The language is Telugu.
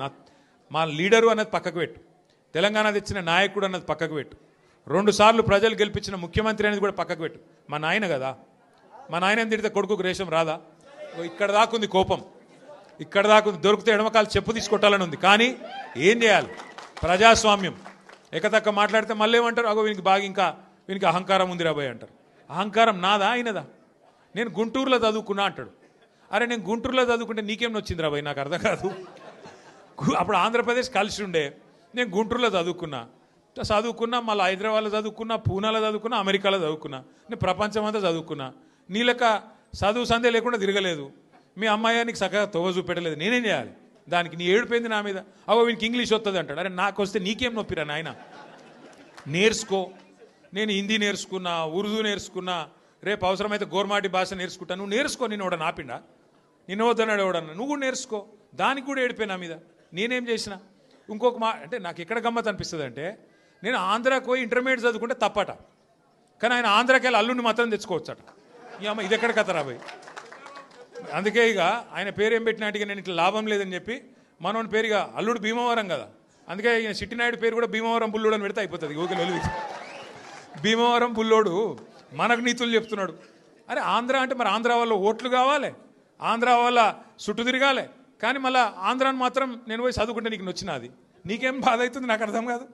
నా మా లీడరు అన్నది పక్కకు పెట్టు, తెలంగాణ తెచ్చిన నాయకుడు అన్నది పక్కకు పెట్టు, 2 సార్లు ప్రజలు గెలిపించిన ముఖ్యమంత్రి అనేది కూడా పక్కకు పెట్టు. మా నాయన కదా, మా నాయన తిడితే కొడుకుకు రేషం రాదా? ఇక్కడ దాకుంది కోపం, ఇక్కడ దాకుంది. దొరికితే ఎడమకాలు చెప్పు తీసుకొట్టాలని ఉంది. కానీ ఏం చేయాలి? ప్రజాస్వామ్యం. ఎకతక్క మాట్లాడితే మళ్ళీ ఏమంటారు? అగో వీనికి బాగా ఇంకా వీనికి అహంకారం ఉంది రాబోయ్ అంటారు. అహంకారం నాదా ఆయనదా? నేను గుంటూరులో చదువుకున్నా అంటాడు. అరే నేను గుంటూరులో చదువుకుంటే నీకేం వచ్చింది రాబోయ్? నాకు అర్థం కాదు. అప్పుడు ఆంధ్రప్రదేశ్ కలిసి ఉండే, నేను గుంటూరులో చదువుకున్నా, మళ్ళీ హైదరాబాద్లో చదువుకున్నా, పూనాలో చదువుకున్నా, అమెరికాలో చదువుకున్నా, నేను ప్రపంచం అంతా చదువుకున్నా. నీ లెక్క చదువు సందే లేకుండా తిరగలేదు. మీ అమ్మాయి నీకు చక్కగా తోవ చూపెట్టలేదు. నేనేం చేయాలి దానికి? నీ ఏడిపోయింది నా మీద. అవో వీనికి ఇంగ్లీష్ వస్తుంది అంటాడు. అరే నాకు వస్తే నీకేం నొప్పిరా నాయన? నేర్చుకో. నేను హిందీ నేర్చుకున్నా, ఉర్దూ నేర్చుకున్నా, రేపు అవసరమైతే గోర్మాటి భాష నేర్చుకుంటా. నువ్వు నేర్చుకో. నేను ఎవడ నాపిండా? నిన్ను వద్దన్నాడు ఎవడన్నా? నువ్వు కూడా నేర్చుకో. దానికి కూడా ఏడిపోయి నా మీద. నేనేం చేసిన? ఇంకొక అంటే నాకు ఎక్కడ గమ్మత్ అనిపిస్తుంది అంటే, నేను ఆంధ్రాకి పోయి ఇంటర్మీడియట్ చదువుకుంటే తప్పట, కానీ ఆయన ఆంధ్రాకి వెళ్ళి అల్లుడిని మాత్రం తెచ్చుకోవచ్చట. ఈ అమ్మ ఇది ఎక్కడ కథ రాబోయ్? అందుకే ఇక ఆయన పేరు ఏం పెట్టినట్టుగా నేను ఇట్లా లాభం లేదని చెప్పి మనోని పేరుగా అల్లుడు భీమవరం కదా, అందుకే ఈయన చిట్టినాయుడు పేరు కూడా భీమవరం బుల్లోడు అని పెడితే అయిపోతుంది. ఓకే వెలుగు భీమవరం బుల్లోడు మనకు నీతులు చెప్తున్నాడు. అరే ఆంధ్ర అంటే మరి ఆంధ్ర వాళ్ళ ఓట్లు కావాలి, ఆంధ్ర వాళ్ళ చుట్టూ తిరగాలి. కానీ మళ్ళీ ఆంధ్రాని మాత్రం నేను పోయి చదువుకుంటే నీకు నచ్చినది. నీకేం బాధ అవుతుంది? నాకు అర్థం కాదు.